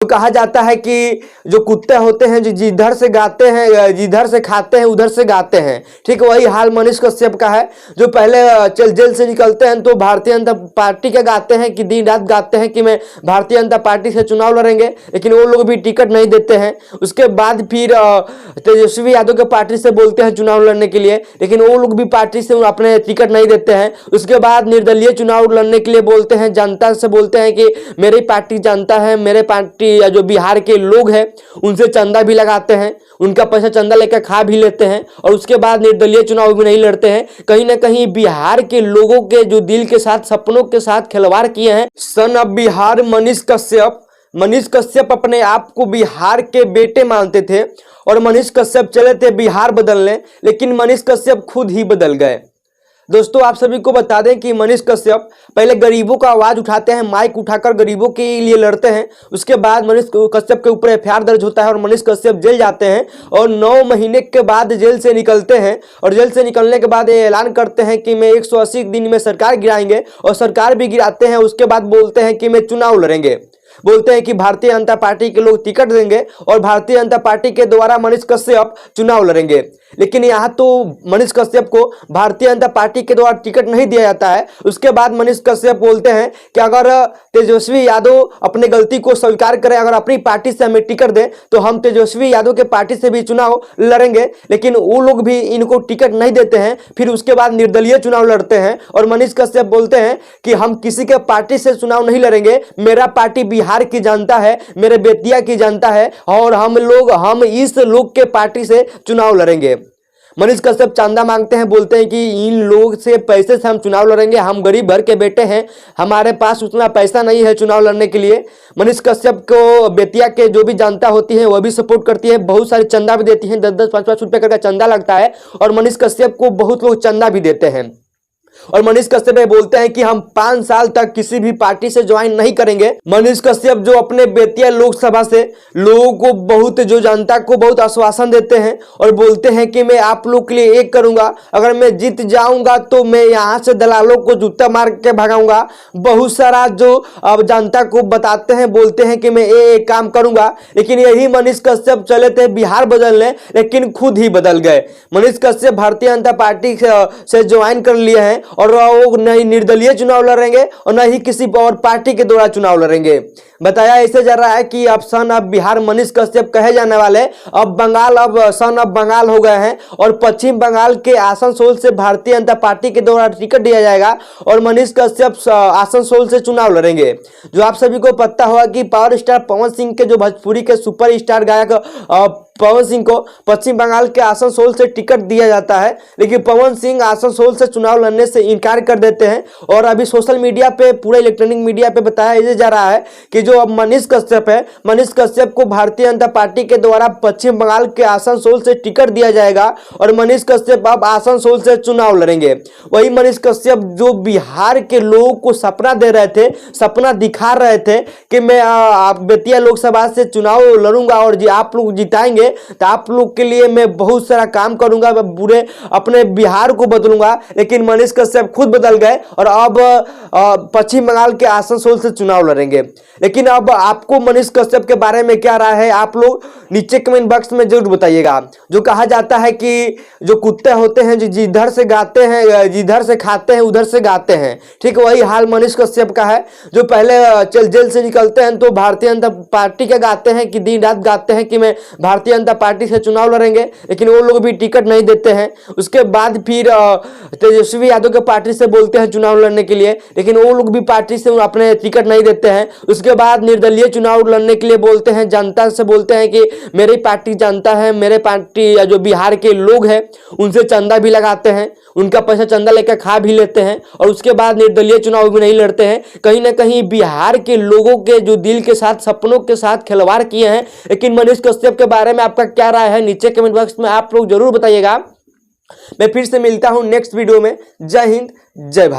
कहा जाता है कि जो कुत्ते होते हैं जो जिधर से गाते हैं, जिधर से खाते हैं उधर से गाते हैं, ठीक वही हाल मनीष कश्यप का है। जो पहले जेल से निकलते हैं तो भारतीय जनता पार्टी के गाते हैं कि दिन रात गाते हैं कि मैं भारतीय जनता पार्टी से चुनाव लड़ेंगे, लेकिन वो लोग भी टिकट नहीं देते हैं। उसके बाद फिर तेजस्वी यादव के पार्टी से बोलते हैं चुनाव लड़ने के लिए, लेकिन वो लोग भी पार्टी से अपने टिकट नहीं देते हैं। उसके बाद निर्दलीय चुनाव लड़ने के लिए बोलते हैं, जनता से बोलते हैं कि मेरी पार्टी जानता है, मेरे पार्टी जो बिहार के लोग हैं उनसे चंदा भी लगाते हैं, उनका पैसा चंदा लेकर खा भी लेते हैं, और उसके बाद निर्दलीय चुनाव भी नहीं लड़ते हैं। कहीं ना कहीं बिहार के लोगों के जो दिल के साथ, सपनों के साथ खिलवाड़ किए हैं। सन ऑफ बिहार मनीष कश्यप अपने आप को बिहार के बेटे मानते थे और मनीष कश्यप चले थे बिहार बदलने, लेकिन मनीष कश्यप खुद ही बदल गए। दोस्तों आप सभी को बता दें कि मनीष कश्यप पहले गरीबों का आवाज उठाते हैं, माइक उठाकर गरीबों के लिए लड़ते हैं। उसके बाद मनीष कश्यप के ऊपर एफआईआर दर्ज होता है और मनीष कश्यप जेल जाते हैं और 9 महीने के बाद जेल से निकलते हैं। और जेल से निकलने के बाद ये ऐलान करते हैं कि मैं 180 दिन में सरकार गिराएंगे, और सरकार भी गिराते हैं। उसके बाद बोलते हैं कि मैं चुनाव लड़ेंगे, बोलते हैं कि भारतीय जनता पार्टी के लोग टिकट देंगे और भारतीय जनता पार्टी के द्वारा मनीष कश्यप चुनाव लड़ेंगे। लेकिन यहाँ तो मनीष कश्यप को भारतीय जनता पार्टी के द्वारा टिकट नहीं दिया जाता है। उसके बाद मनीष कश्यप बोलते हैं कि अगर तेजस्वी यादव अपने गलती को स्वीकार करें, अगर अपनी पार्टी से हमें टिकट दें तो हम तेजस्वी यादव के पार्टी से भी चुनाव लड़ेंगे, लेकिन वो लोग भी इनको टिकट नहीं देते हैं। फिर उसके बाद निर्दलीय चुनाव लड़ते हैं और मनीष कश्यप बोलते हैं कि हम किसी के पार्टी से चुनाव नहीं लड़ेंगे, मेरा पार्टी बिहार की जनता है, मेरे बेतिया की जनता है, और हम इस लोग के पार्टी से चुनाव लड़ेंगे। मनीष कश्यप चंदा मांगते हैं, बोलते हैं कि इन लोग से पैसे से हम चुनाव लड़ेंगे, हम गरीब घर के बेटे हैं, हमारे पास उतना पैसा नहीं है चुनाव लड़ने के लिए। मनीष कश्यप को बेतिया के जो भी जनता होती है वह भी सपोर्ट करती है, बहुत सारे चंदा भी देती है, 10-10, 5-5 रुपए करके चंदा लगता है और मनीष कश्यप को बहुत लोग चंदा भी देते हैं। और मनीष कश्यप बोलते हैं कि हम 5 साल तक किसी भी पार्टी से ज्वाइन नहीं करेंगे। मनीष कश्यप जो अपने बेतिया लोकसभा से लोगों को बहुत, जो जनता को बहुत आश्वासन देते हैं और बोलते हैं कि मैं आप लोग के लिए एक करूंगा, अगर मैं जीत जाऊंगा तो मैं यहाँ से दलालों को जूता मार के भगाऊंगा। बहुत सारा जो अब जनता को बताते हैं, बोलते हैं कि मैं ये काम करूंगा। लेकिन यही मनीष कश्यप चले थे बिहार बदलने, लेकिन खुद ही बदल गए। मनीष कश्यप भारतीय जनता पार्टी से ज्वाइन कर लिए हैं और वो नहीं निर्दलीय चुनाव लड़ेंगे और न ही किसी और पार्टी के द्वारा चुनाव लड़ेंगे। बताया ऐसे जा रहा है कि अब सन ऑफ बिहार मनीष कश्यप कहे जाने वाले अब सन ऑफ बंगाल हो गए हैं और पश्चिम बंगाल के आसनसोल से भारतीय जनता पार्टी के द्वारा टिकट दिया जाएगा और मनीष कश्यप आसनसोल से चुनाव लड़ेंगे। जो आप सभी को पता होगा कि पावर स्टार पवन सिंह के, जो भोजपुरी के सुपर स्टार गायक पवन सिंह को पश्चिम बंगाल के आसनसोल से टिकट दिया जाता है, लेकिन पवन सिंह आसनसोल से चुनाव लड़ने से इनकार कर देते हैं। और अभी सोशल मीडिया पे, पूरे इलेक्ट्रॉनिक मीडिया पे बताया जा रहा है कि जो अब मनीष कश्यप है, मनीष कश्यप को भारतीय जनता पार्टी के द्वारा पश्चिम बंगाल के आसनसोल से टिकट दिया जाएगा और मनीष कश्यप अब आसनसोल से चुनाव लड़ेंगे। वही मनीष कश्यप जो बिहार के लोगों को सपना दे रहे थे, सपना दिखा रहे थे कि मैं बेतिया लोकसभा से चुनाव लड़ूंगा और आप लोग जिताएंगे तो आप लोग के लिए मैं बहुत सारा काम करूंगा, मैं पूरे अपने बिहार को बदलूंगा। लेकिन मनीष कश्यप खुद बदल गए और अब पश्चिम बंगाल के आसनसोल से चुनाव लड़ेंगे। लेकिन अब आपको मनीष कश्यप के बारे में क्या राय है, आप लोग नीचे कमेंट बॉक्स में जरूर बताइएगा। जो कहा जाता है कि जो कुत्ते होते हैं जो जिधर से गाते हैं, जिधर से खाते हैं उधर से गाते हैं, ठीक वही हाल मनीष कश्यप का है। जो पहले जेल से निकलते हैं तो भारतीय जनता पार्टी के गाते हैं कि दिन रात गाते हैं कि मैं भारतीय जनता पार्टी से चुनाव लड़ेंगे, लेकिन वो लोग भी टिकट नहीं देते हैं। उसके बाद फिर तेजस्वी यादव के पार्टी से बोलते हैं चुनाव लड़ने के लिए, लेकिन वो लोग भी पार्टी से अपने टिकट नहीं देते हैं। उसके बाद निर्दलीय चुनाव लड़ने के लिए बोलते हैं, जनता से बोलते हैं कि मेरी पार्टी जानता है, मेरे पार्टी जो बिहार के लोग हैं उनसे चंदा भी लगाते हैं, उनका पैसा चंदा लेकर खा भी लेते हैं, और उसके बाद निर्दलीय चुनाव भी नहीं लड़ते हैं। कहीं ना कहीं बिहार के लोगों के जो दिल के साथ, सपनों के साथ खिलवाड़ किए हैं। लेकिन मनीष कश्यप के बारे में आपका क्या राय है, नीचे कमेंट बॉक्स में आप लोग जरूर बताइएगा। मैं फिर से मिलता हूं नेक्स्ट वीडियो में। जय हिंद, जय भारत।